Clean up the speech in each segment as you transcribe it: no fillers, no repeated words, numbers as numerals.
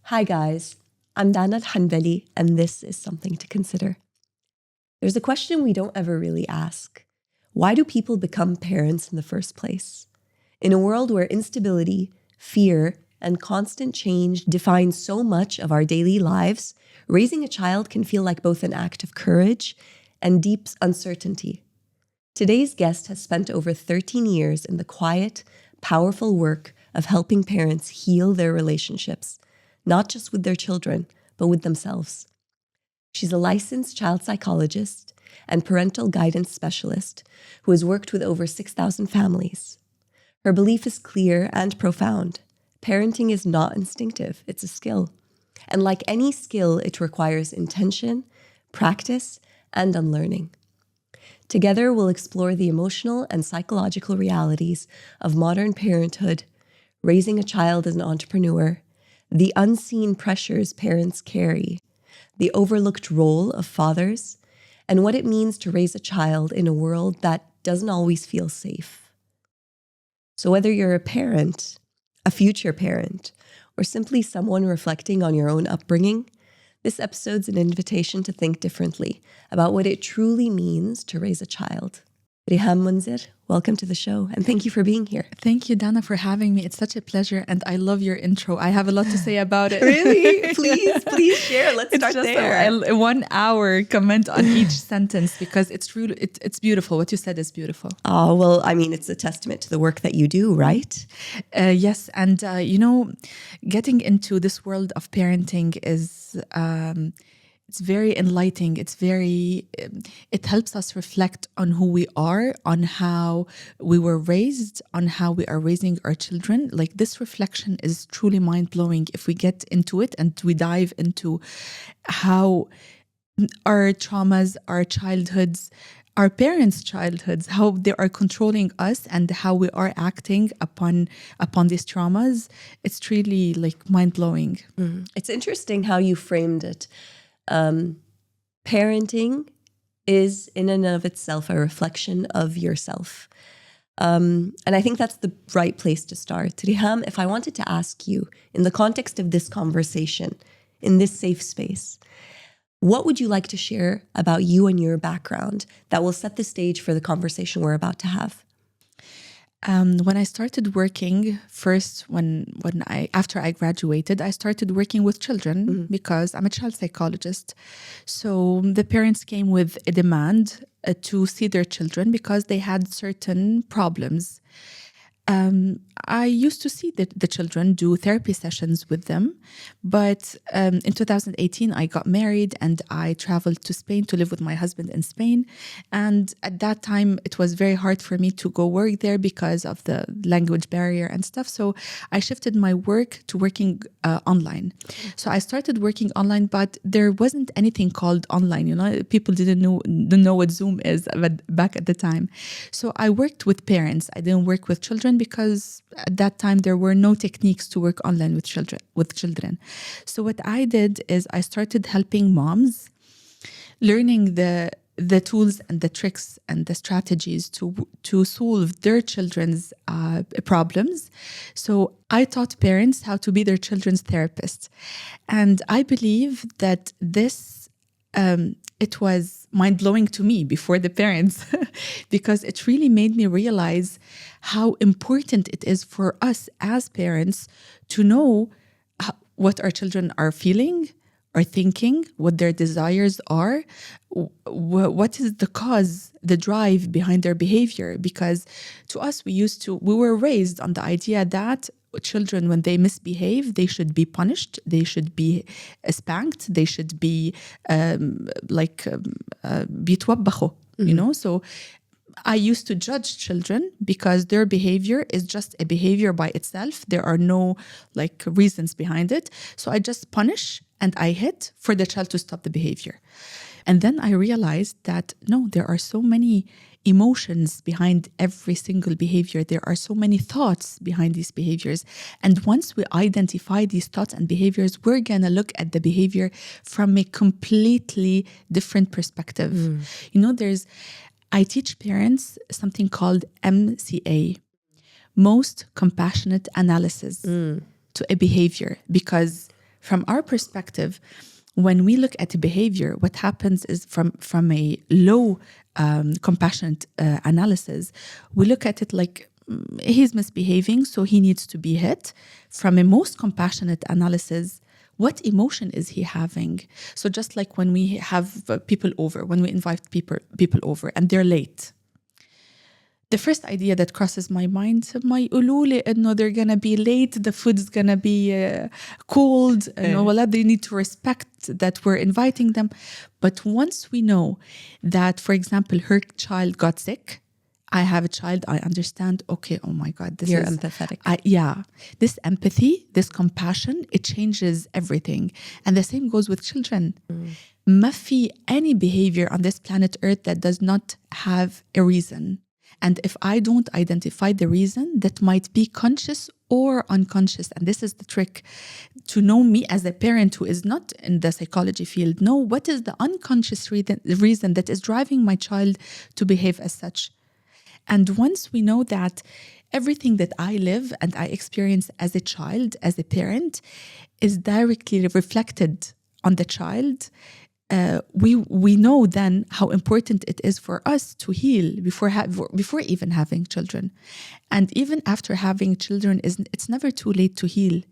Hi guys, I'm Donna and this is Something to Consider. There's a question we don't ever really ask. Why do people become parents in the first place? In a world where instability, fear, and constant change define so much of our daily lives, raising a child can feel like both an act of courage and deep uncertainty. Today's guest has spent over 13 years in the quiet, powerful work of helping parents heal their relationships, not just with their children, but with themselves. She's a licensed child psychologist and parental guidance specialist who has worked with over 6,000 families. Her belief is clear and profound. Parenting is not instinctive, it's a skill. And like any skill, it requires intention, practice, and unlearning. Together, we'll explore the emotional and psychological realities of modern parenthood, raising a child as an entrepreneur, the unseen pressures parents carry, the overlooked role of fathers, and what it means to raise a child in a world that doesn't always feel safe. So whether you're a parent, a future parent, or simply someone reflecting on your own upbringing, this episode's an invitation to think differently about what it truly means to raise a child. Riham Munzir, welcome to the show, and thank you for being here. Thank you, Donna, for having me. It's such a pleasure, and I love your intro. I have a lot to say about it. Really? Please share. Let's start there. A 1 hour comment on each sentence because it's really it's beautiful. What you said is beautiful. Oh, well, I mean, it's a testament to the work that you do, right? Yes, and getting into this world of parenting is. It's very enlightening. It helps us reflect on who we are, on how we were raised, on how we are raising our children. Like this reflection is truly mind-blowing if we get into it and we dive into how our traumas, our childhoods, our parents' childhoods, how they are controlling us and how we are acting upon these traumas. It's really like mind-blowing. It's interesting how you framed it. Parenting is in and of itself a reflection of yourself. And I think that's the right place to start. Riham, if I wanted to ask you, in the context of this conversation, in this safe space, what would you like to share about you and your background that will set the stage for the conversation we're about to have? When I started working, first after I graduated, I started working with children because I'm a child psychologist. So the parents came with a demand to see their children because they had certain problems. I used to see the children, do therapy sessions with them. But in 2018, I got married and I traveled to Spain to live with my husband in Spain. And at that time, it was very hard for me to go work there because of the language barrier and stuff. So I shifted my work to working online. So I started working online, but there wasn't anything called online. People didn't know what Zoom is back at the time. So I worked with parents. I didn't work with children because at that time there were no techniques to work online with children. So what I did is I started helping moms, learning the tools and the tricks and the strategies to solve their children's problems. So I taught parents how to be their children's therapist. And I believe that this it was mind-blowing to me before the parents because it really made me realize how important it is for us as parents to know what our children are feeling, are thinking, what their desires are, what is the cause, the drive behind their behavior. Because to us, we were raised on the idea that children, when they misbehave, they should be punished, they should be spanked, they should be بيتوبخوا, So I used to judge children because their behavior is just a behavior by itself. There are no reasons behind it. So I just punish and I hit for the child to stop the behavior. And then I realized that no, there are so many emotions behind every single behavior. There are so many thoughts behind these behaviors. And once we identify these thoughts and behaviors, we're going to look at the behavior from a completely different perspective. I teach parents something called MCA, most compassionate analysis, to a behavior, because From our perspective, when we look at the behavior, what happens is from a low compassionate analysis, we look at it like he's misbehaving, so he needs to be hit. From a most compassionate analysis, what emotion is he having? So just like when we have people over, when we invite people over and they're late, the first idea that crosses my mind, my ulule, no, they're gonna be late, the food's gonna be cold, they need to respect that we're inviting them. But once we know that, for example, her child got sick, I have a child, I understand, okay, oh my God, You're empathetic. This empathy, this compassion, it changes everything. And the same goes with children. Ma fi any behavior on this planet Earth that does not have a reason. And if I don't identify the reason, that might be conscious or unconscious. And this is the trick, to know me as a parent who is not in the psychology field, know what is the unconscious reason that is driving my child to behave as such. And once we know that everything that I live and I experience as a child, as a parent, is directly reflected on the child, we know then how important it is for us to heal before even having children. And even after having children, it's never too late to heal.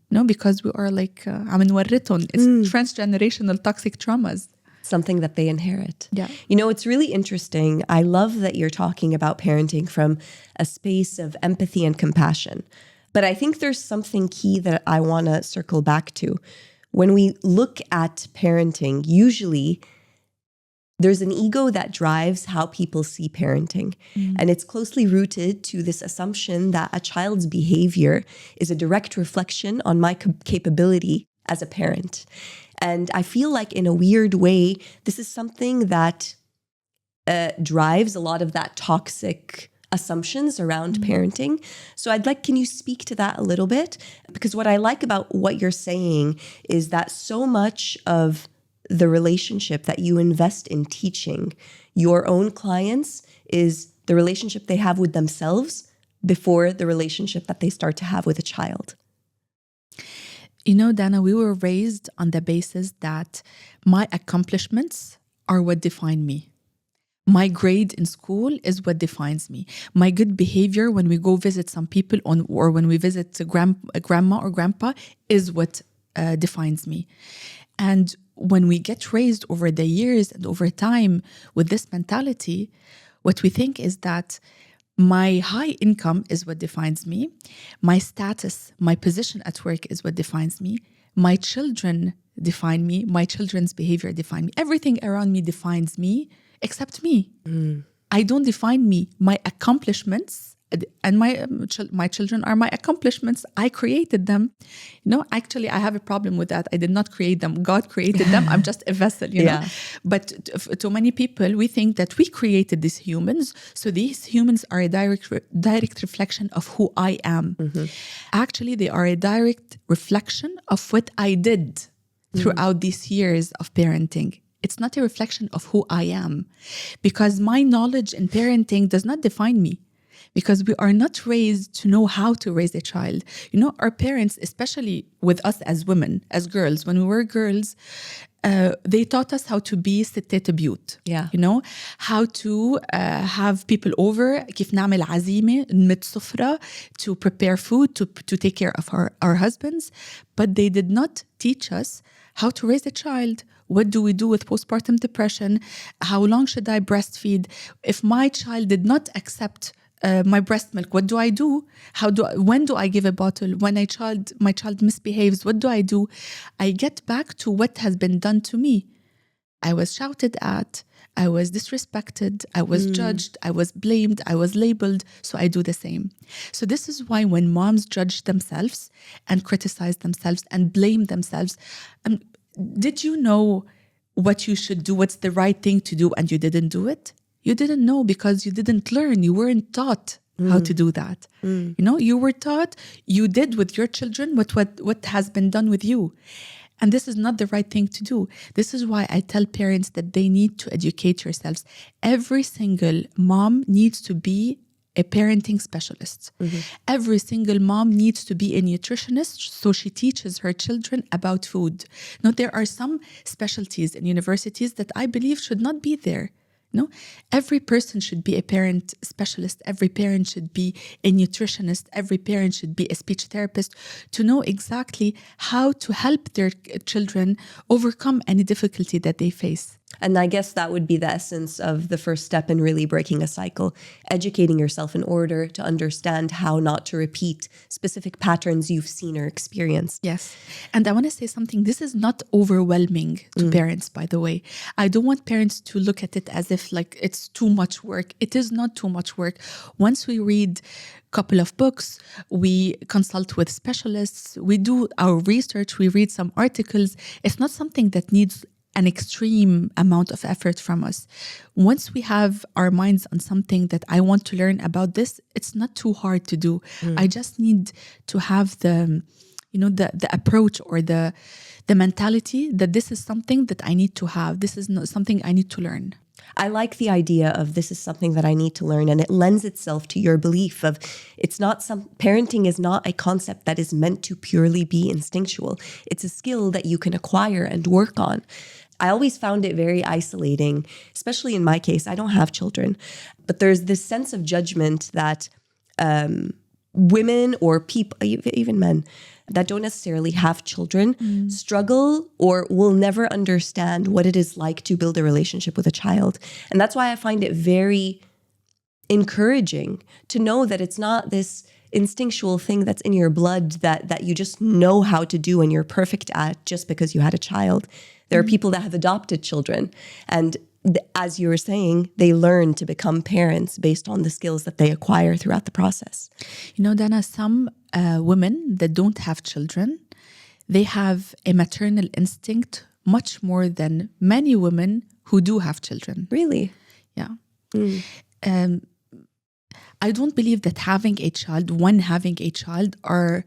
No, because we are like, it's transgenerational toxic traumas. Something that they inherit. Yeah. It's really interesting. I love that you're talking about parenting from a space of empathy and compassion. But I think there's something key that I want to circle back to. When we look at parenting, usually there's an ego that drives how people see parenting. And it's closely rooted to this assumption that a child's behavior is a direct reflection on my capability as a parent. And I feel like in a weird way, this is something that drives a lot of that toxic assumptions around parenting. So can you speak to that a little bit? Because what I like about what you're saying is that so much of the relationship that you invest in teaching your own clients is the relationship they have with themselves before the relationship that they start to have with a child. Dana, we were raised on the basis that my accomplishments are what define me. My grade in school is what defines me. My good behavior when we go visit some people or when we visit grandma or grandpa is what defines me. And when we get raised over the years and over time with this mentality, what we think is that my high income is what defines me. My status, my position at work is what defines me. My children define me. My children's behavior define me. Everything around me defines me except me. I don't define me. My accomplishments and my children are my accomplishments. I created them. Actually, I have a problem with that. I did not create them. God created them. I'm just a vessel, know. But to many people, we think that we created these humans. So these humans are a direct reflection of who I am. Actually, they are a direct reflection of what I did throughout these years of parenting. It's not a reflection of who I am, because my knowledge in parenting does not define me. Because we are not raised to know how to raise a child. Our parents, especially with us as women, as girls, when we were girls, they taught us how to be ستات بيوت. How to have people over, كيف نعمل عزيمة, نمد سفرة, to prepare food, to take care of our husbands. But they did not teach us how to raise a child. What do we do with postpartum depression? How long should I breastfeed? If my child did not accept my breast milk, what do I do? When do I give a bottle? When my child misbehaves, what do I do? I get back to what has been done to me. I was shouted at, I was disrespected, I was judged, I was blamed, I was labeled, so I do the same. So this is why when moms judge themselves and criticize themselves and blame themselves, did you know what you should do, what's the right thing to do, and you didn't do it? You didn't know because you didn't learn. You weren't taught how to do that. You were taught, you did with your children what has been done with you. And this is not the right thing to do. This is why I tell parents that they need to educate yourselves. Every single mom needs to be a parenting specialist. Every single mom needs to be a nutritionist, so she teaches her children about food. Now, there are some specialties in universities that I believe should not be there. No, every person should be a parent specialist. Every parent should be a nutritionist. Every parent should be a speech therapist to know exactly how to help their children overcome any difficulty that they face. And I guess that would be the essence of the first step in really breaking a cycle, educating yourself in order to understand how not to repeat specific patterns you've seen or experienced. Yes. And I want to say something. This is not overwhelming to parents, by the way. I don't want parents to look at it as if like it's too much work. It is not too much work. Once we read a couple of books, we consult with specialists, we do our research, we read some articles. It's not something that needs an extreme amount of effort from us. Once we have our minds on something that I want to learn about this, it's not too hard to do. I just need to have the approach or the mentality that this is something that I need to have. This is not something I need to learn. I like the idea of this is something that I need to learn, and it lends itself to your belief of parenting is not a concept that is meant to purely be instinctual. It's a skill that you can acquire and work on. I always found it very isolating, especially in my case. I don't have children, but there's this sense of judgment that women or people, even men, that don't necessarily have children struggle or will never understand what it is like to build a relationship with a child. And that's why I find it very encouraging to know that it's not this instinctual thing that's in your blood that you just know how to do and you're perfect at just because you had a child. There are people that have adopted children, and as you were saying, they learn to become parents based on the skills that they acquire throughout the process. You know, Donna, some women that don't have children, they have a maternal instinct much more than many women who do have children. Really? Yeah. I don't believe that having a child are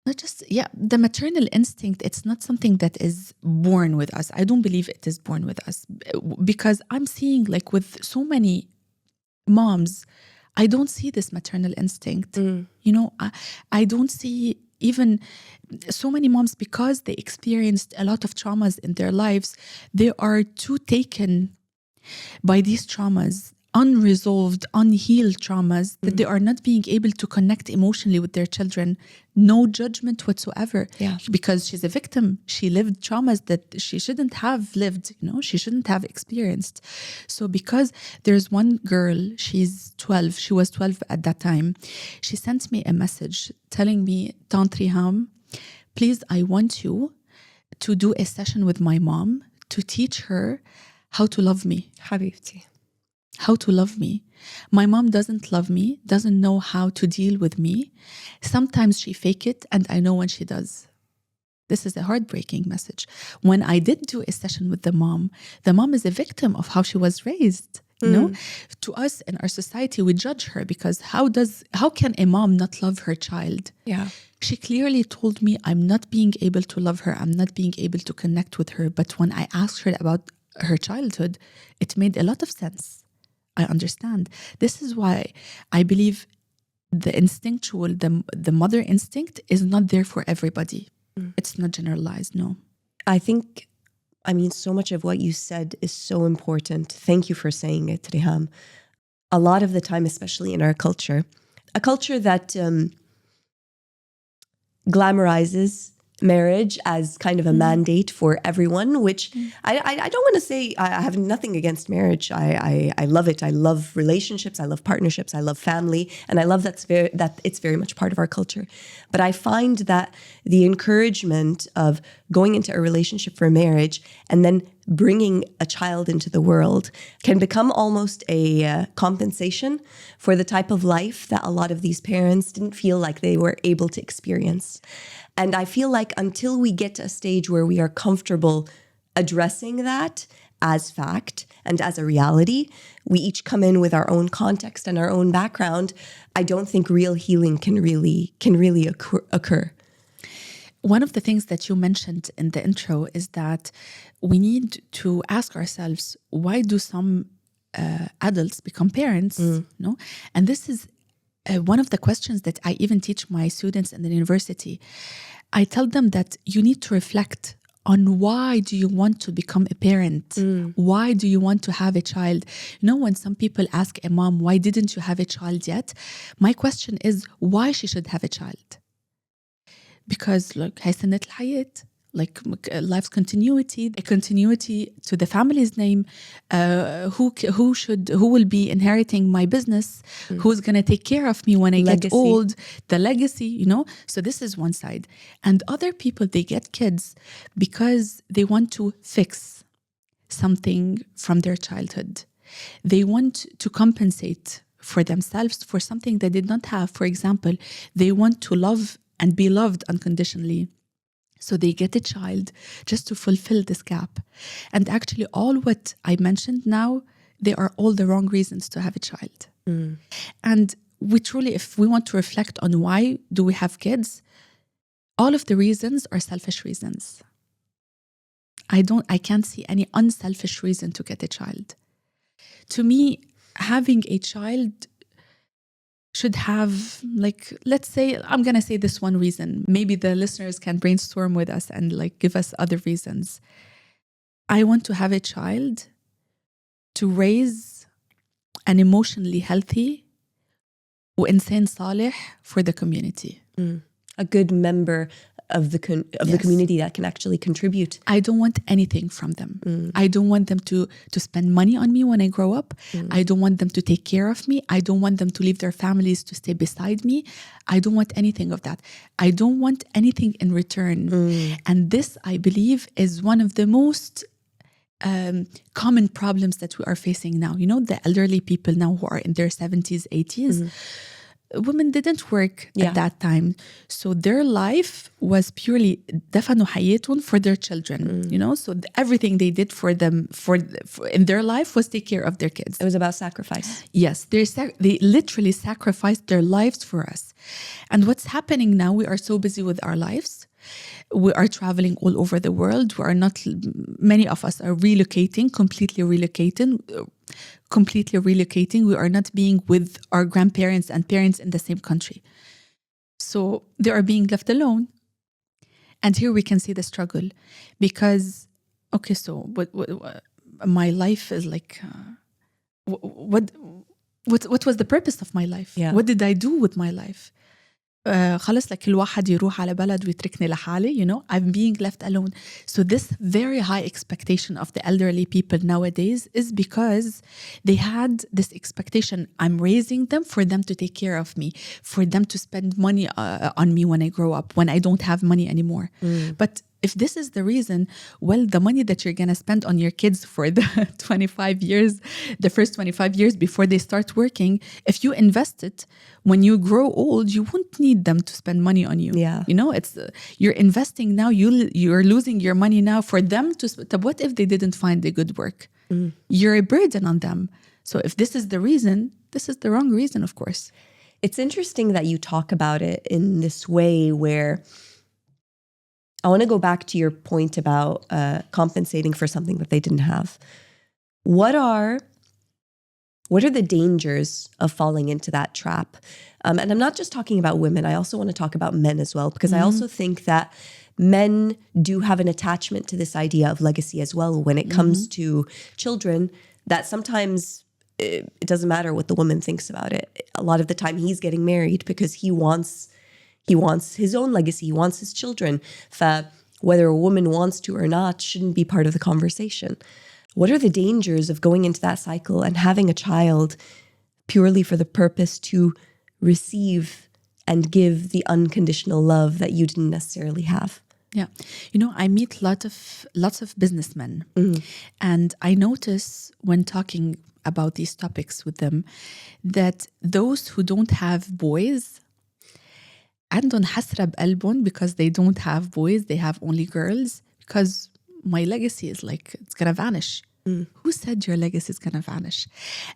not just, the maternal instinct, it's not something that is born with us. I don't believe it is born with us, because I'm seeing like with so many moms, I don't see this maternal instinct. You know, I don't see even so many moms, because they experienced a lot of traumas in their lives. They are too taken by these traumas, unresolved, unhealed traumas, that they are not being able to connect emotionally with their children. No judgment whatsoever. Yeah. Because she's a victim. She lived traumas that she shouldn't have lived, she shouldn't have experienced. So because there's one girl, she's 12, she was 12 at that time, she sent me a message telling me, Tante Riham, please, I want you to do a session with my mom to teach her how to love me. Habibti. How to love me. My mom doesn't love me, doesn't know how to deal with me. Sometimes she fake it, and I know when she does. This is a heartbreaking message. When I did do a session with the mom is a victim of how she was raised. You know, to us in our society, we judge her because how can a mom not love her child? Yeah. She clearly told me, I'm not being able to love her. I'm not being able to connect with her. But when I asked her about her childhood, it made a lot of sense. I understand. This is why I believe the instinctual, the mother instinct is not there for everybody. It's not generalized, no. So much of what you said is so important. Thank you for saying it, Riham. A lot of the time, especially in our culture, a culture that glamorizes marriage as kind of a mandate for everyone, which I don't want to say I have nothing against marriage. I love it. I love relationships. I love partnerships. I love family. And I love that it's very much part of our culture. But I find that the encouragement of going into a relationship for marriage and then bringing a child into the world can become almost a compensation for the type of life that a lot of these parents didn't feel like they were able to experience. And I feel like until we get to a stage where we are comfortable addressing that as fact and as a reality, we each come in with our own context and our own background, I don't think real healing can really occur. One of the things that you mentioned in the intro is that we need to ask ourselves, why do some adults become parents, no? And this is one of the questions that I even teach my students in the university. I tell them that you need to reflect on why do you want to become a parent? Why do you want to have a child? You know, when some people ask a mom, why didn't you have a child yet? My question is why she should have a child. Because like هي سنة الحياة, like life's continuity, a continuity to the family's name, who will be inheriting my business, who's going to take care of me when I get old, the legacy, you know. So this is one side. And other people, they get kids because they want to fix something from their childhood. They want to compensate for themselves for something they did not have. For example, they want to love and be loved unconditionally. So they get a child just to fulfill this gap. And actually all what I mentioned now, they are all the wrong reasons to have a child. And we truly, if we want to reflect on why do we have kids, all of the reasons are selfish reasons. I can't see any unselfish reason to get a child. To me, having a child should have, like, let's say, I'm going to say this one reason. Maybe the listeners can brainstorm with us and like give us other reasons. I want to have a child to raise an emotionally healthy وإنسان صالح for the community. A good member of the community that can actually contribute. I don't want anything from them. I don't want them to spend money on me when I grow up. I don't want them to take care of me. I don't want them to leave their families to stay beside me. I don't want anything of that. I don't want anything in return. And this, I believe, is one of the most common problems that we are facing now. You know, the elderly people now who are in their 70s, 80s, women didn't work at that time. So their life was purely دفنوا حياتهم for their children, you know? So everything they did for them for in their life was take care of their kids. It was about sacrifice. Yes, they literally sacrificed their lives for us. And what's happening now, we are so busy with our lives. We are traveling all over the world. Many of us are completely relocating. We are not being with our grandparents and parents in the same country. So they are being left alone. And here we can see the struggle because, okay, so what my life is like, what was the purpose of my life? Yeah. What did I do with my life? خلص لك الواحد يروح على بلد ويتركني لحالي, you know, I'm being left alone. So this very high expectation of the elderly people nowadays is because they had this expectation, I'm raising them for them to take care of me, for them to spend money on me when I grow up, when I don't have money anymore. But if this is the reason, well, the money that you're going to spend on your kids for the 25 years, the first 25 years before they start working, if you invest it, when you grow old, you won't need them to spend money on you. Yeah. You know, it's you're investing now, you're losing your money now for them to, what if they didn't find a good work? You're a burden on them. So if this is the reason, this is the wrong reason, of course. It's interesting that you talk about it in this way where I want to go back to your point about compensating for something that they didn't have. What are the dangers of falling into that trap? And I'm not just talking about women. I also want to talk about men as well, because I also think that men do have an attachment to this idea of legacy as well when it comes to children, that sometimes it doesn't matter what the woman thinks about it. A lot of the time he's getting married because he wants his own legacy. He wants his children. Whether a woman wants to or not shouldn't be part of the conversation. What are the dangers of going into that cycle and having a child purely for the purpose to receive and give the unconditional love that you didn't necessarily have? Yeah. You know, I meet lots of businessmen. And I notice when talking about these topics with them that those who don't have boys عندهم حسرة بقلبهم because they don't have boys, they have only girls, because my legacy is like, it's gonna vanish. Who said your legacy is gonna vanish?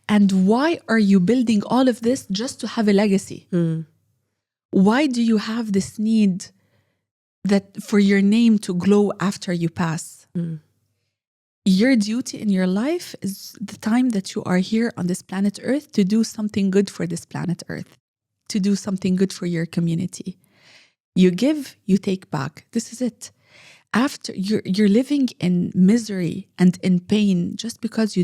And why are you building all of this just to have a legacy? Why do you have this need that for your name to glow after you pass? Your duty in your life is the time that you are here on this planet Earth to do something good for this planet Earth, to do something good for your community. You give, you take back. This is it. After you're living in misery and in pain just because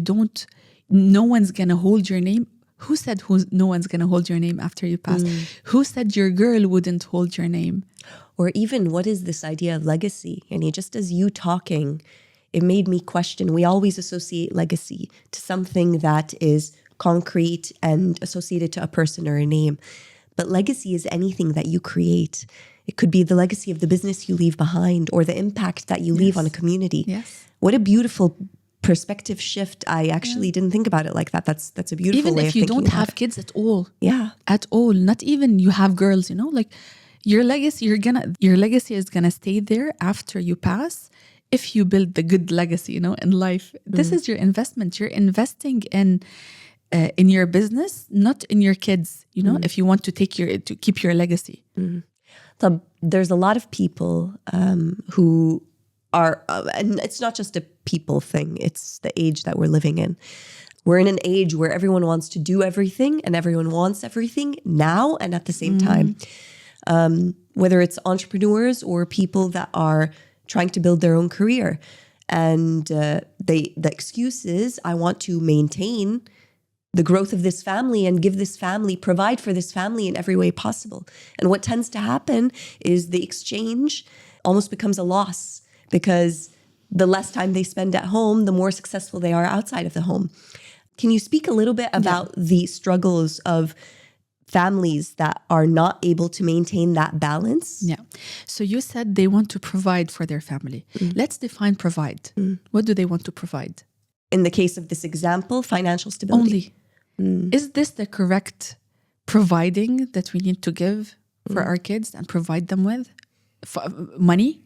no one's gonna hold your name. Who said no one's gonna hold your name after you pass? Who said your girl wouldn't hold your name? Or even, what is this idea of legacy? And just as you talking, it made me question. We always associate legacy to something that is concrete and associated to a person or a name. But legacy is anything that you create. It could be the legacy of the business you leave behind or the impact that you leave on a community. Yes. What a beautiful perspective shift. I actually didn't think about it like that. That's a beautiful way of thinking about it. Even if you don't have kids at all. Yeah. At all. Not even you have girls, like your legacy is gonna stay there after you pass if you build the good legacy, in life. This is your investment. You're investing in your business, not in your kids, if you want to keep your legacy. So there's a lot of people who are, and it's not just a people thing, it's the age that we're living in. We're in an age where everyone wants to do everything and everyone wants everything now and at the same time. Whether it's entrepreneurs or people that are trying to build their own career. And the excuse is, I want to maintain the growth of this family and provide for this family in every way possible. And what tends to happen is the exchange almost becomes a loss, because the less time they spend at home, the more successful they are outside of the home. Can you speak a little bit about the struggles of families that are not able to maintain that balance? Yeah. So you said they want to provide for their family. Let's define provide. What do they want to provide? In the case of this example, financial stability. Is this the correct providing that we need to give for our kids and provide them with? Money?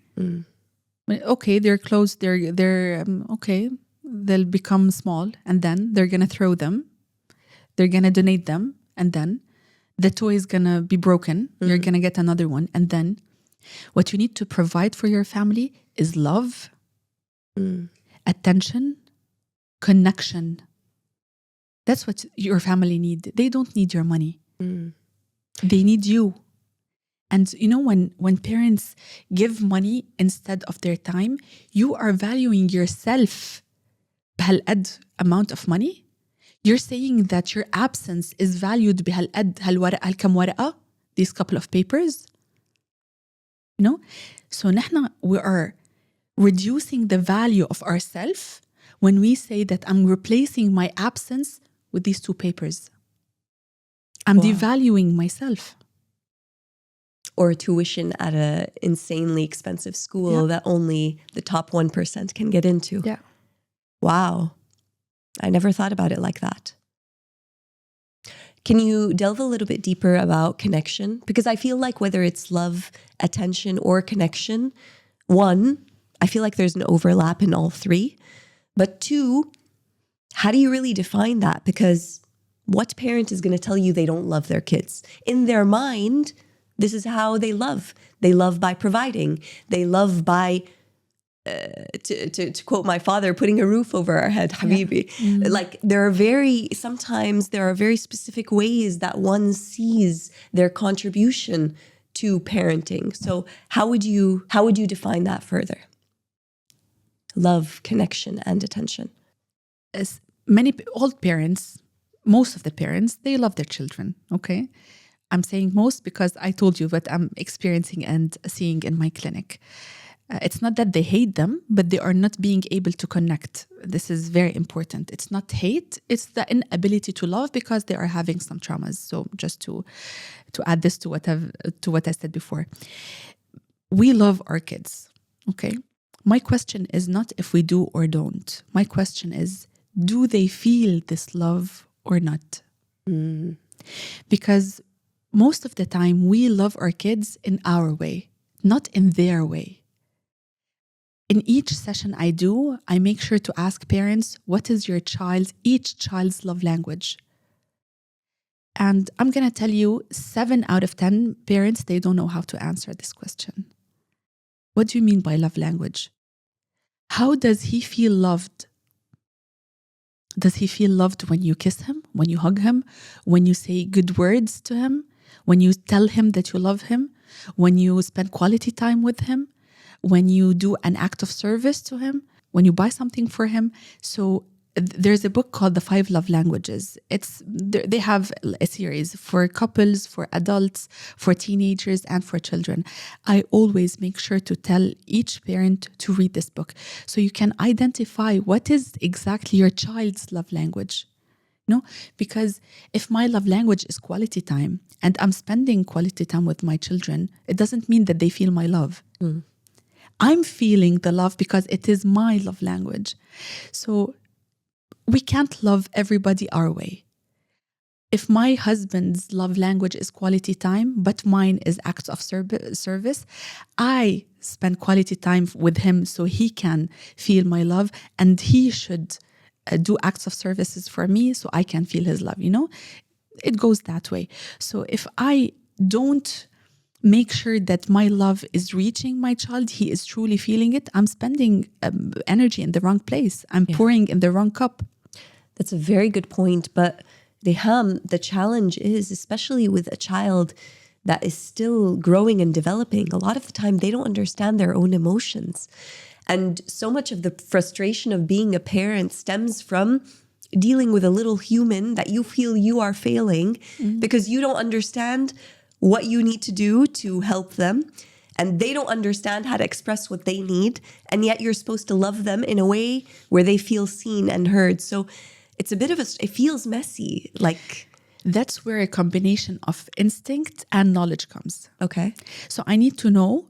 Okay, they're close. They're okay. They'll become small, and then they're gonna throw them. They're gonna donate them, and then the toy is gonna be broken. You're gonna get another one, and then what you need to provide for your family is love, attention, connection. That's what your family need. They don't need your money. They need you. And when parents give money instead of their time, you are valuing yourself بهالقد amount of money. You're saying that your absence is valued بهالقد هالكم ورقة, these couple of papers. So we are reducing the value of ourselves when we say that I'm replacing my absence with these 2 papers. I'm devaluing myself. Or tuition at an insanely expensive school that only the top 1% can get into. Yeah. Wow. I never thought about it like that. Can you delve a little bit deeper about connection? Because I feel like whether it's love, attention, or connection, 1, I feel like there's an overlap in all 3. But 2, how do you really define that? Because what parent is going to tell you they don't love their kids? In their mind, this is how they love. They love by providing. They love by, to quote my father, putting a roof over our head, habibi. Like sometimes there are very specific ways that one sees their contribution to parenting. So how would you define that further? Love, connection, and attention. As many old parents, most of the parents, they love their children, okay? I'm saying most because I told you what I'm experiencing and seeing in my clinic. It's not that they hate them, but they are not being able to connect. This is very important. It's not hate, it's the inability to love because they are having some traumas. So just to add this to what I said before. We love our kids, okay? My question is not if we do or don't. My question is, do they feel this love or not? Because most of the time, we love our kids in our way, not in their way. In each session I do, I make sure to ask parents, what is each child's love language? And I'm going to tell you, 7 out of 10 parents, they don't know how to answer this question. What do you mean by love language? How does he feel loved? Does he feel loved when you kiss him, when you hug him, when you say good words to him, when you tell him that you love him, when you spend quality time with him, when you do an act of service to him, when you buy something for him? So there's a book called The 5 Love Languages. They have a series for couples, for adults, for teenagers, and for children. I always make sure to tell each parent to read this book so you can identify what is exactly your child's love language. No, because if my love language is quality time and I'm spending quality time with my children, it doesn't mean that they feel my love. I'm feeling the love because it is my love language. So we can't love everybody our way. If my husband's love language is quality time, but mine is acts of service, I spend quality time with him so he can feel my love, and he should do acts of services for me so I can feel his love. It goes that way. So if I don't make sure that my love is reaching my child, he is truly feeling it, I'm spending energy in the wrong place. I'm pouring in the wrong cup. That's a very good point. But Riham, the challenge is, especially with a child that is still growing and developing, a lot of the time they don't understand their own emotions. And so much of the frustration of being a parent stems from dealing with a little human that you feel you are failing because you don't understand what you need to do to help them. And they don't understand how to express what they need. And yet you're supposed to love them in a way where they feel seen and heard. So it's a bit of it feels messy. That's where a combination of instinct and knowledge comes. Okay. So I need to know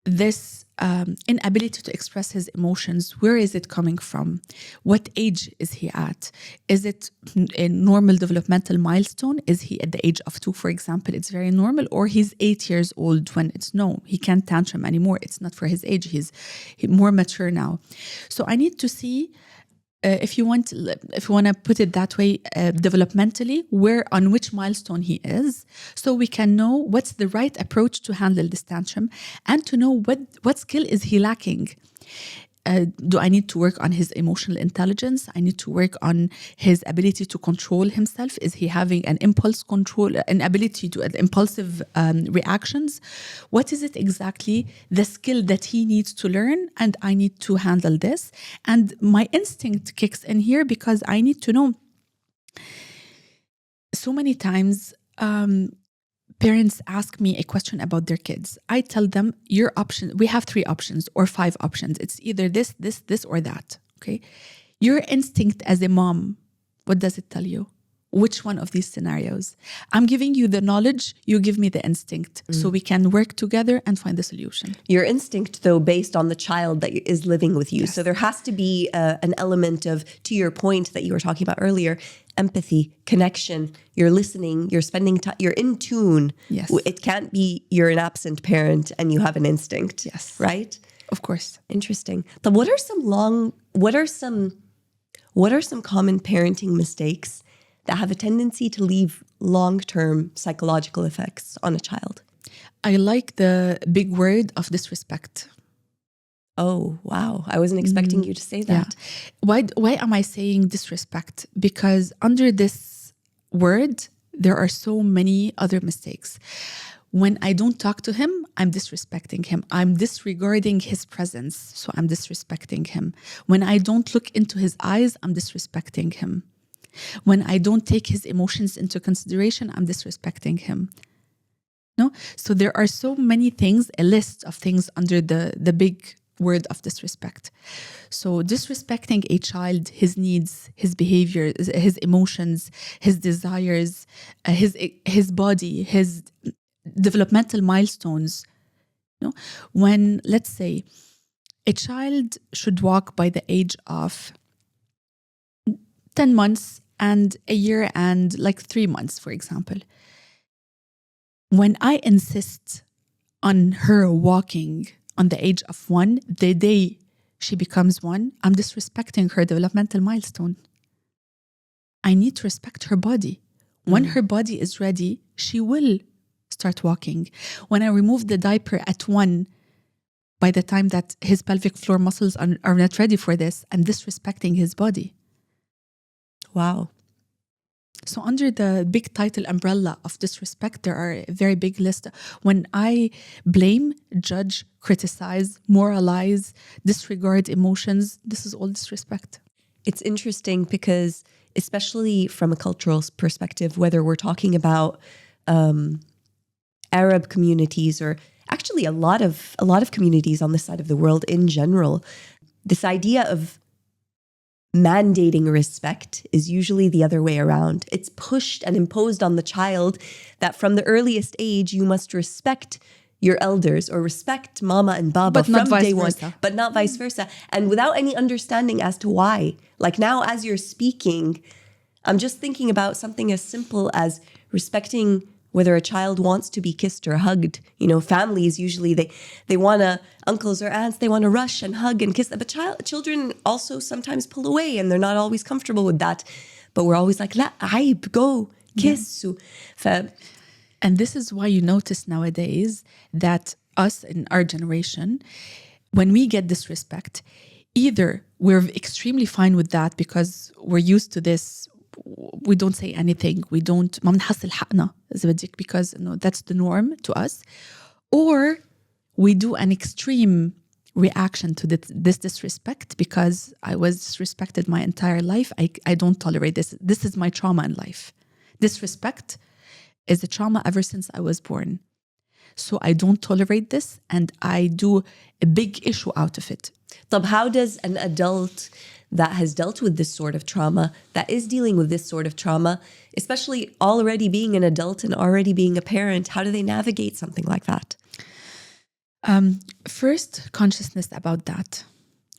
this inability to express his emotions. Where is it coming from? What age is he at? Is it a normal developmental milestone? Is he at the age of 2, for example? It's very normal. Or he's 8 years old when he can't tantrum anymore. It's not for his age. He's more mature now. So I need to see, if you want to put it that way, developmentally, on which milestone he is, so we can know what's the right approach to handle this tantrum, and to know what skill is he lacking. Do I need to work on his emotional intelligence? I need to work on his ability to control himself. Is he having an impulse control, an ability to impulsive reactions? What is it exactly, the skill that he needs to learn? And I need to handle this. And my instinct kicks in here because I need to know. So many times, parents ask me a question about their kids. I tell them, your option, we have 3 options or 5 options. It's either this, or that. Okay. Your instinct as a mom, what does it tell you? Which one of these scenarios? I'm giving you the knowledge, you give me the instinct, so we can work together and find the solution. Your instinct, though, based on the child that is living with you. Yes. So there has to be an element of, to your point that you were talking about earlier, empathy, connection. You're listening, you're spending time, you're in tune. Yes. It can't be you're an absent parent and you have an instinct. Yes. Right? Of course. Interesting. But what are some common parenting mistakes that have a tendency to leave long-term psychological effects on a child? I like the big word of disrespect. Oh, wow. I wasn't expecting you to say that. Yeah. Why am I saying disrespect? Because under this word, there are so many other mistakes. When I don't talk to him, I'm disrespecting him. I'm disregarding his presence, so I'm disrespecting him. When I don't look into his eyes, I'm disrespecting him. When I don't take his emotions into consideration, I'm disrespecting him. No? So there are so many things, a list of things under the big word of disrespect. So disrespecting a child, his needs, his behavior, his emotions, his desires, his body, his developmental milestones. No? When, let's say, a child should walk by the age of 10 months and a year and 3 months, for example. When I insist on her walking on the age of 1, the day she becomes 1, I'm disrespecting her developmental milestone. I need to respect her body. When her body is ready, she will start walking. When I remove the diaper at 1, by the time that his pelvic floor muscles are not ready for this, and disrespecting his body. Wow. So under the big title umbrella of disrespect, there are a very big list. When I blame, judge, criticize, moralize, disregard emotions, this is all disrespect. It's interesting because, especially from a cultural perspective, whether we're talking about Arab communities or actually a lot of communities on this side of the world in general, this idea of mandating respect is usually the other way around. It's pushed and imposed on the child that from the earliest age, you must respect your elders or respect mama and baba from day one, but not vice versa. And without any understanding as to why. Like now, as you're speaking, I'm just thinking about something as simple as respecting whether a child wants to be kissed or hugged. You know, families usually they want to, uncles or aunts, they want to rush and hug and kiss them. But children also sometimes pull away and they're not always comfortable with that. But we're always like, la, عيب, go, kiss. Yeah. And this is why you notice nowadays that us in our generation, when we get disrespect, either we're extremely fine with that because we're used to this. We don't say anything. We don't ما بنحصل حقنا إذا بدك, because that's the norm to us. Or we do an extreme reaction to this disrespect because I was disrespected my entire life. I don't tolerate this. This is my trauma in life. Disrespect is a trauma ever since I was born. So I don't tolerate this and I do a big issue out of it. طب how does an adult that has dealt with this sort of trauma, that is dealing with this sort of trauma, especially already being an adult and already being a parent, how do they navigate something like that? First, consciousness about that.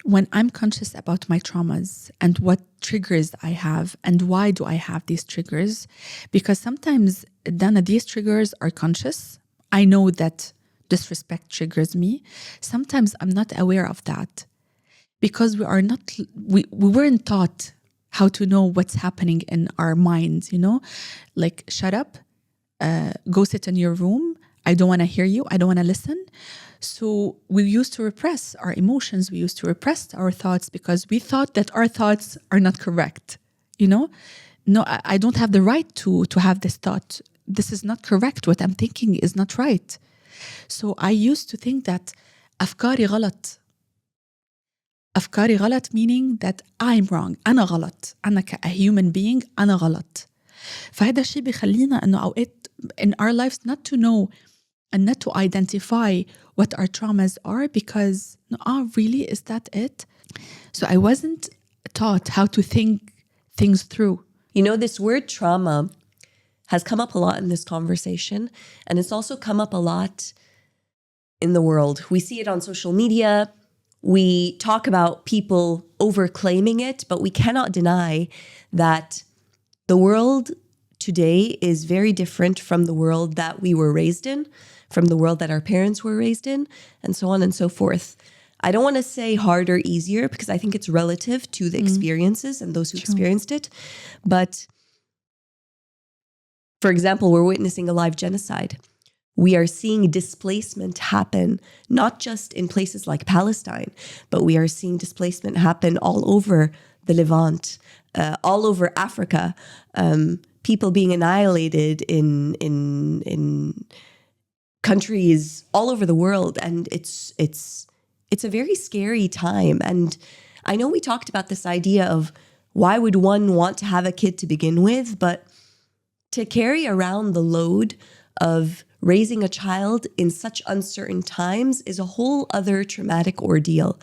When I'm conscious about my traumas and what triggers I have and why do I have these triggers, because sometimes, Donna, these triggers are conscious. I know that disrespect triggers me. Sometimes I'm not aware of that because we weren't taught how to know what's happening in our minds, like shut up, go sit in your room. I don't want to hear you. I don't want to listen. So we used to repress our emotions. We used to repress our thoughts because we thought that our thoughts are not correct. No, I don't have the right to have this thought. This is not correct. What I'm thinking is not right. So I used to think that أفكاري غلط. أفكاري غلط meaning that I'm wrong. أنا غلط. أنا a human being أنا غلط. فهذا الشيء بيخلينا إنه أوقات in our lives not to know and not to identify what our traumas are because, really, is that it? So I wasn't taught how to think things through. This word trauma has come up a lot in this conversation, and it's also come up a lot in the world. We see it on social media. We talk about people overclaiming it, but we cannot deny that the world today is very different from the world that we were raised in, from the world that our parents were raised in, and so on and so forth. I don't want to say harder, easier, because I think it's relative to the experiences and those who experienced it. But for example, we're witnessing a live genocide. We are seeing displacement happen, not just in places like Palestine, but we are seeing displacement happen all over the Levant, all over Africa. People being annihilated in countries all over the world, and it's a very scary time. And I know we talked about this idea of why would one want to have a kid to begin with, but to carry around the load of raising a child in such uncertain times is a whole other traumatic ordeal.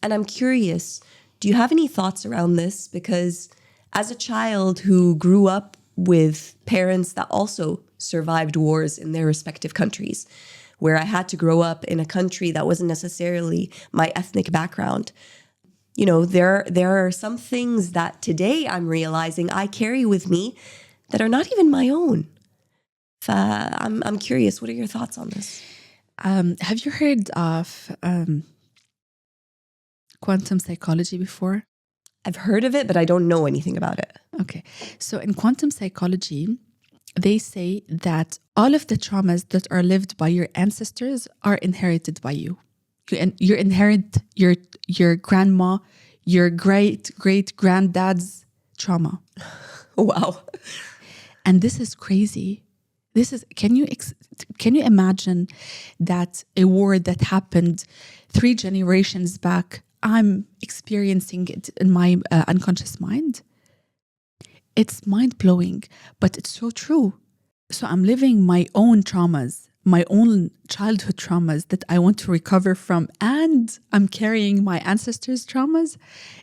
And I'm curious, do you have any thoughts around this? Because as a child who grew up with parents that also survived wars in their respective countries, where I had to grow up in a country that wasn't necessarily my ethnic background, there are some things that today I'm realizing I carry with me that are not even my own. I'm curious, what are your thoughts on this? Have you heard of quantum psychology before? I've heard of it, but I don't know anything about it. Okay. So in quantum psychology, they say that all of the traumas that are lived by your ancestors are inherited by you. You inherit your grandma, your great granddad's trauma. Wow. And this is crazy. Can you imagine that a war that happened 3 generations back, I'm experiencing it in my unconscious mind? It's mind-blowing, but it's so true. So I'm living my own traumas, my own childhood traumas that I want to recover from, and I'm carrying my ancestors' traumas.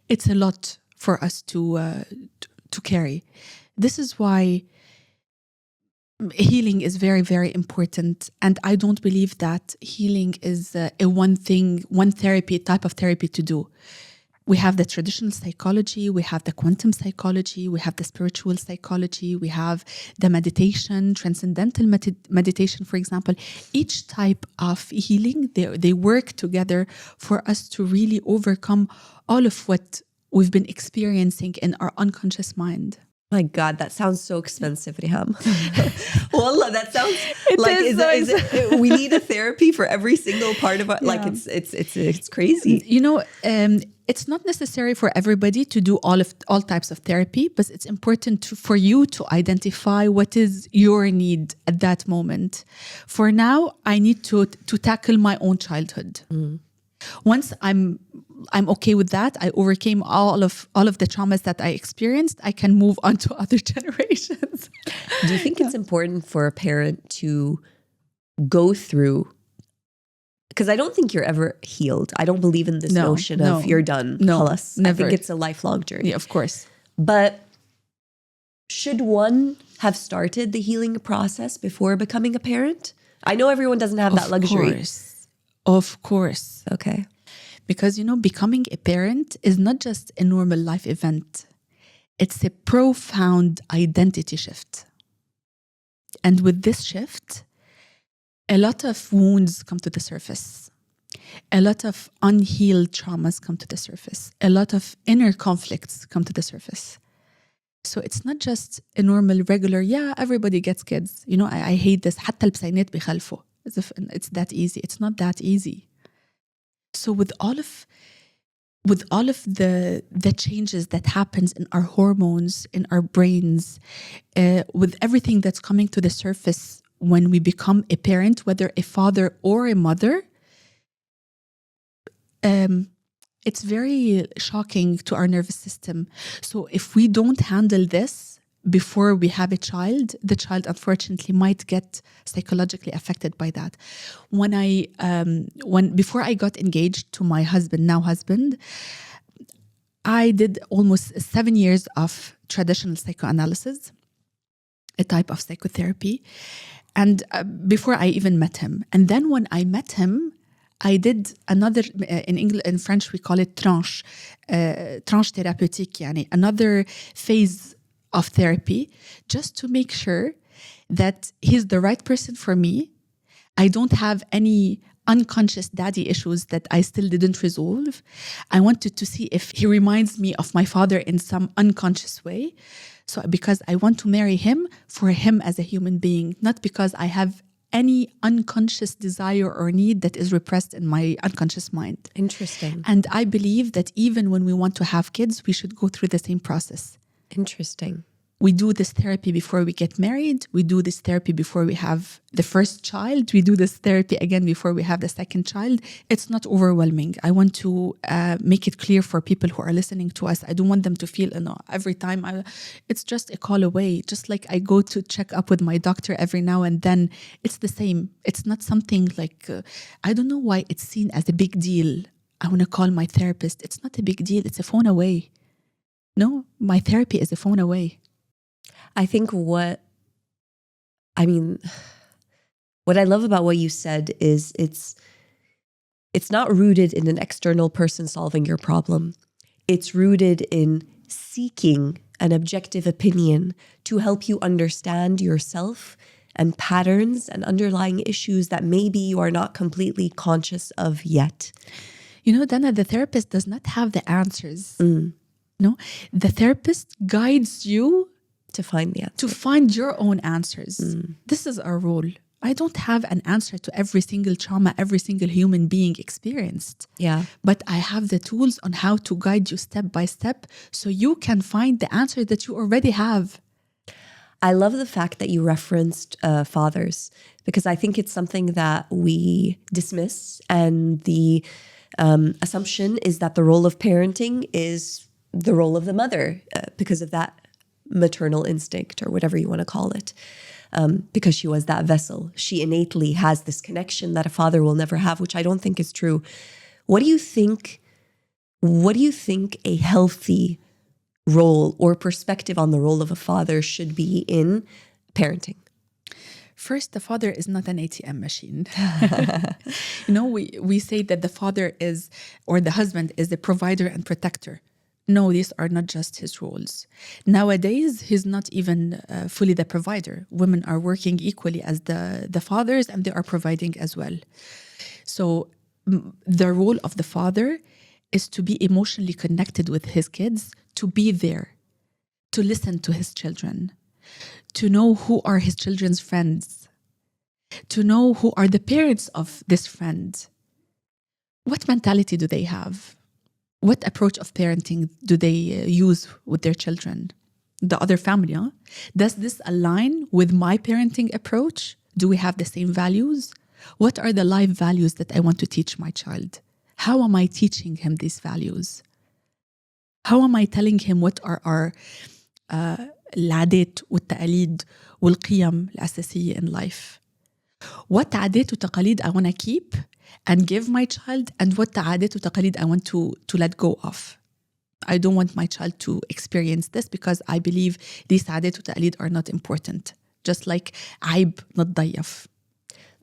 It's a lot for us to carry. This is why healing is very, very important. And I don't believe that healing is one type of therapy to do. We have the traditional psychology, we have the quantum psychology, we have the spiritual psychology, we have the meditation, transcendental meditation, for example. Each type of healing, they work together for us to really overcome all of what we've been experiencing in our unconscious mind. My God, that sounds so expensive, Riham. Wallah, that sounds we need a therapy for every single part of our, like it's crazy. You know, it's not necessary for everybody to do all types of therapy, but it's important for you to identify what is your need at that moment. For now, I need to tackle my own childhood. Once I'm okay with that, I overcame all of the traumas that I experienced, I can move on to other generations. Do you think it's important for a parent to go through, because I don't think you're ever healed. I don't believe in this notion of you're done. No, Khalas. never. I think it's a lifelong journey. Yeah, of course. But should one have started the healing process before becoming a parent? I know everyone doesn't have that luxury. Of course. Okay. Because, becoming a parent is not just a normal life event. It's a profound identity shift. And with this shift, a lot of wounds come to the surface. A lot of unhealed traumas come to the surface. A lot of inner conflicts come to the surface. So it's not just a normal, regular, everybody gets kids. I hate this. حتى البسينات بيخلفوا. As if it's that easy. It's not that easy. So with all of the changes that happens in our hormones, in our brains, with everything that's coming to the surface when we become a parent, whether a father or a mother, it's very shocking to our nervous system. So if we don't handle this before we have a child, the child unfortunately might get psychologically affected by that. Before I got engaged to my now husband, I did almost 7 years of traditional psychoanalysis, a type of psychotherapy, and before I even met him. And then when I met him, I did another, in French we call it tranche thérapeutique, yani another phase of therapy, just to make sure that he's the right person for me. I don't have any unconscious daddy issues that I still didn't resolve. I wanted to see if he reminds me of my father in some unconscious way. So because I want to marry him for him as a human being, not because I have any unconscious desire or need that is repressed in my unconscious mind. Interesting. And I believe that even when we want to have kids, we should go through the same process. Interesting. We do this therapy before we get married. We do this therapy before we have the first child. We do this therapy again before we have the second child. It's not overwhelming. I want to make it clear for people who are listening to us. I don't want them to feel, every time. It's just a call away. Just like I go to check up with my doctor every now and then. It's the same. It's not something like, I don't know why it's seen as a big deal. I want to call my therapist. It's not a big deal. It's a phone away. No, my therapy is a phone away. I think what I love about what you said is it's not rooted in an external person solving your problem. It's rooted in seeking an objective opinion to help you understand yourself and patterns and underlying issues that maybe you are not completely conscious of yet. Donna, the therapist does not have the answers. No, the therapist guides you to find the answer. To find your own answers. This is our role. I don't have an answer to every single trauma every single human being experienced. Yeah. But I have the tools on how to guide you step by step so you can find the answer that you already have. I love the fact that you referenced fathers, because I think it's something that we dismiss. And the assumption is that the role of parenting is the role of the mother because of that maternal instinct or whatever you want to call it. Because she was that vessel. She innately has this connection that a father will never have, which I don't think is true. What do you think a healthy role or perspective on the role of a father should be in parenting? First, the father is not an ATM machine. We say that the father is, or the husband is the provider and protector. No, these are not just his roles. Nowadays, he's not even fully the provider. Women are working equally as the fathers, and they are providing as well. So the role of the father is to be emotionally connected with his kids, to be there, to listen to his children, to know who are his children's friends, to know who are the parents of this friend. What mentality do they have? What approach of parenting do they use with their children? The other family, huh? Does this align with my parenting approach? Do we have the same values? What are the life values that I want to teach my child? How am I teaching him these values? How am I telling him what are our العادات والتقاليد والقيم الأساسية in life? What عادات وتقاليد I want to keep and give my child, and what عادات وتقاليد I want to let go of. I don't want my child to experience this because I believe these عادات وتقاليد are not important. Just like عيب نتضيف.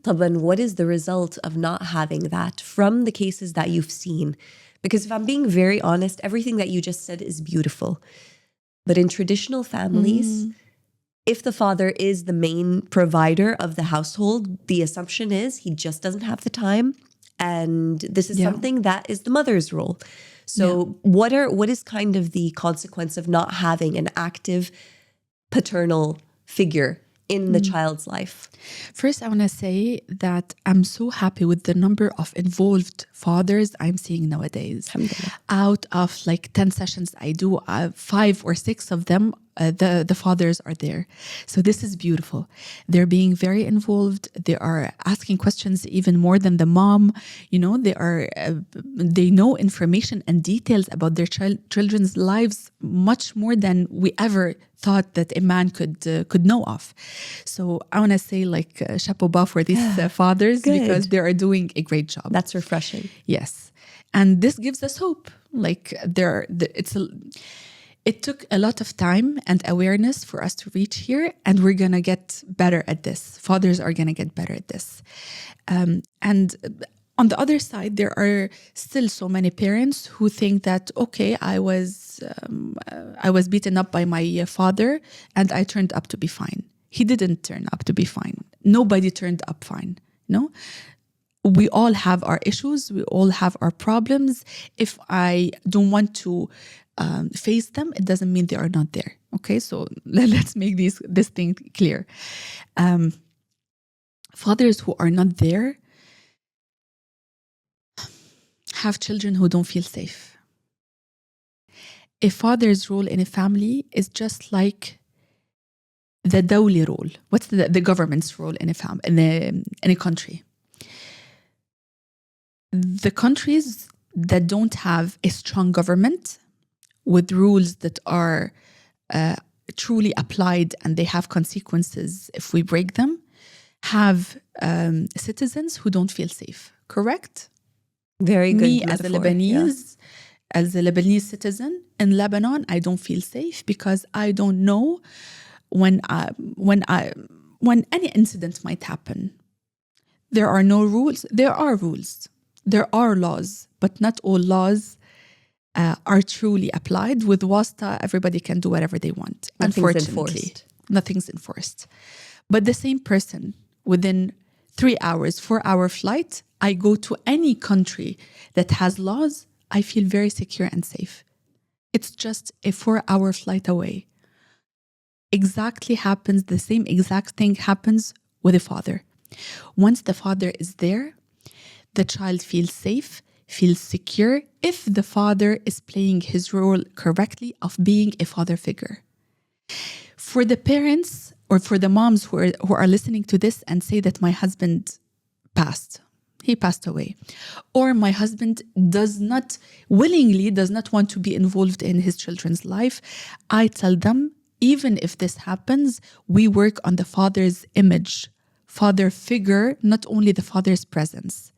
طبعا, what is the result of not having that from the cases that you've seen? Because if I'm being very honest, everything that you just said is beautiful. But in traditional families, if the father is the main provider of the household, the assumption is he just doesn't have the time. And this is something that is the mother's role. So what is kind of the consequence of not having an active paternal figure in the child's life? First, I want to say that I'm so happy with the number of involved fathers I'm seeing nowadays. Out of like 10 sessions I do, 5 or 6 of them, the fathers are there. So this is beautiful. They're being very involved. They are asking questions even more than the mom. They know information and details about their children's lives much more than we ever thought that a man could know of. So I want to say like chapeau bas for these fathers because they are doing a great job. That's refreshing. Yes. And this gives us hope. Like it took a lot of time and awareness for us to reach here, and we're going to get better at this. Fathers are going to get better at this. And on the other side, there are still so many parents who think that, okay, I was beaten up by my father and I turned up to be fine. He didn't turn up to be fine. Nobody turned up fine. We all have our issues. We all have our problems. If I don't want to face them, it doesn't mean they are not there. Okay, so let's make this thing clear. Fathers who are not there have children who don't feel safe. A father's role in a family is just like the dawli role. What's the government's role in a country? The countries that don't have a strong government with rules that are truly applied and they have consequences if we break them, have citizens who don't feel safe. Correct? Very good. Me metaphor. as a Lebanese citizen in Lebanon, I don't feel safe because I don't know when any incident might happen. There are no rules. There are rules. There are laws, but not all laws are truly applied. With wasta, everybody can do whatever they want. Unfortunately, nothing's enforced. But the same person, within 3 hours, 4-hour flight, I go to any country that has laws, I feel very secure and safe. It's just a 4-hour flight away. The same exact thing happens with a father. Once the father is there, the child feels safe, feels secure if the father is playing his role correctly of being a father figure. For the parents or for the moms who are listening to this and say that my husband he passed away, or my husband does not want to be involved in his children's life, I tell them, even if this happens, we work on the father's image, father figure, not only the father's presence.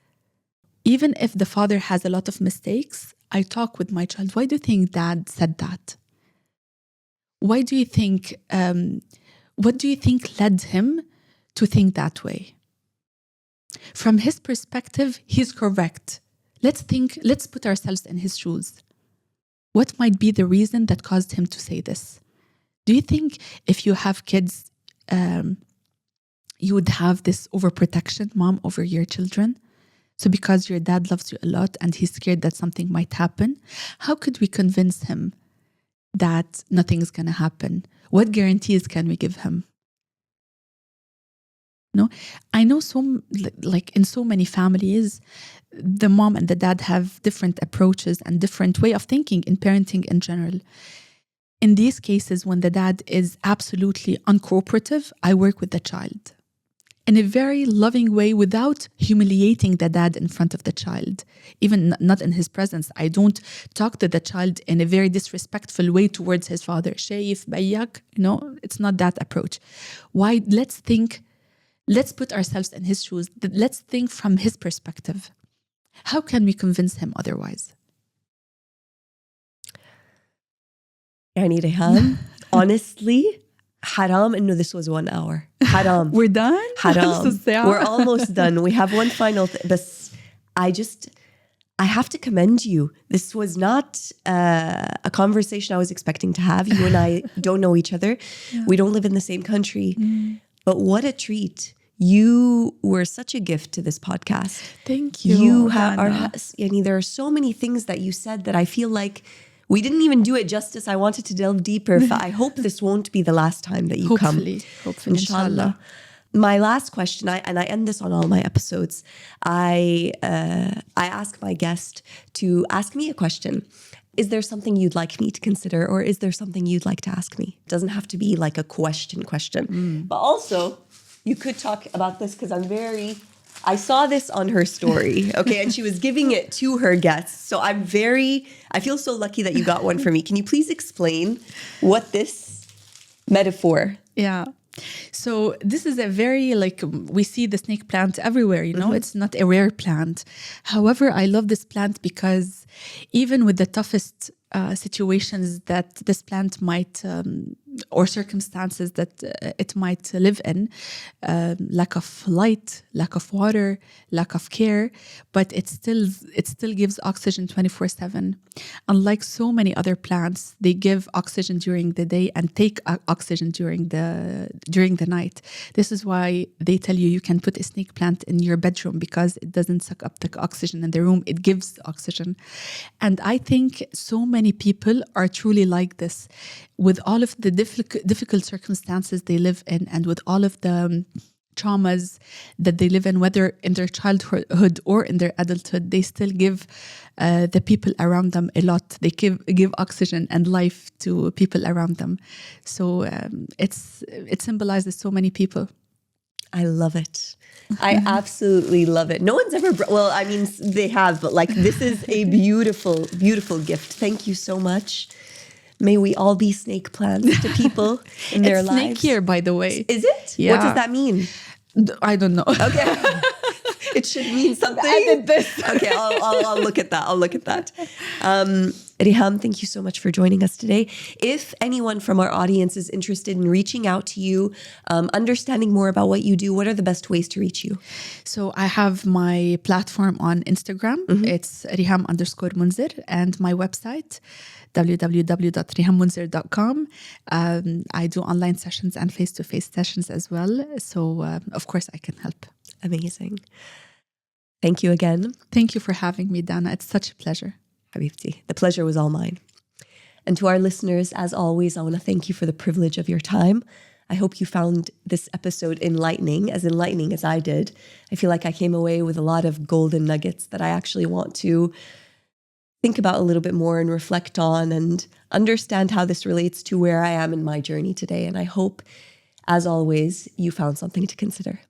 Even if the father has a lot of mistakes, I talk with my child. Why do you think dad said that? Why do you think, what do you think led him to think that way? From his perspective, he's correct. Let's put ourselves in his shoes. What might be the reason that caused him to say this? Do you think if you have kids, you would have this overprotection, mom, over your children? So because your dad loves you a lot and he's scared that something might happen, how could we convince him that nothing's going to happen? What guarantees can we give him? No, I know in so many families, the mom and the dad have different approaches and different way of thinking in parenting in general. In these cases, when the dad is absolutely uncooperative, I work with the child in a very loving way without humiliating the dad in front of the child, even not in his presence. I don't talk to the child in a very disrespectful way towards his father. Shaif, bayak, it's not that approach. Why? Let's put ourselves in his shoes. Let's think from his perspective. How can we convince him otherwise? Yani Riham, honestly, haram إنه this was 1 hour. Haram. We're done? Haram. We're almost done. We have one final but I have to commend you. This was not a conversation I was expecting to have. You and I don't know each other. Yeah. We don't live in the same country. But what a treat. You were such a gift to this podcast. Thank you. There are so many things that you said that I feel like we didn't even do it justice. I wanted to delve deeper. I hope this won't be the last time that you come. Hopefully. Inshallah. My last question, and I end this on all my episodes, I ask my guest to ask me a question. Is there something you'd like me to consider, or is there something you'd like to ask me? It doesn't have to be like a question. But also, you could talk about this because I saw this on her story, okay? And she was giving it to her guests. So I feel so lucky that you got one for me. Can you please explain what this metaphor? Yeah. So this is a very, we see the snake plant everywhere, It's not a rare plant. However, I love this plant because even with the toughest situations that this plant might, or circumstances that it might live in, lack of light, lack of water, lack of care, but it still gives oxygen 24/7. Unlike so many other plants, they give oxygen during the day and take oxygen during the night. This is why they tell you can put a snake plant in your bedroom because it doesn't suck up the oxygen in the room, it gives oxygen. And I think so many people are truly like this, with all of the difficult circumstances they live in and with all of the traumas that they live in, whether in their childhood or in their adulthood, they still give the people around them a lot. They give oxygen and life to people around them. So it symbolizes so many people. I love it. I absolutely love it. No one's ever, they have, but this is a beautiful, beautiful gift. Thank you so much. May we all be snake plants to people in their lives. It's snake year, by the way. Is it? Yeah. What does that mean? I don't know. Okay. It should mean something. I did this. Okay, I'll look at that. Riham, thank you so much for joining us today. If anyone from our audience is interested in reaching out to you, understanding more about what you do, what are the best ways to reach you? So I have my platform on Instagram. It's Riham_Munzir, and my website, www.rihammunzir.com. I do online sessions and face-to-face sessions as well. So, of course, I can help. Amazing. Thank you again. Thank you for having me, Donna. It's such a pleasure. Habibti, the pleasure was all mine. And to our listeners, as always, I want to thank you for the privilege of your time. I hope you found this episode enlightening as I did. I feel like I came away with a lot of golden nuggets that I actually want to think about a little bit more and reflect on and understand how this relates to where I am in my journey today. And I hope, as always, you found something to consider.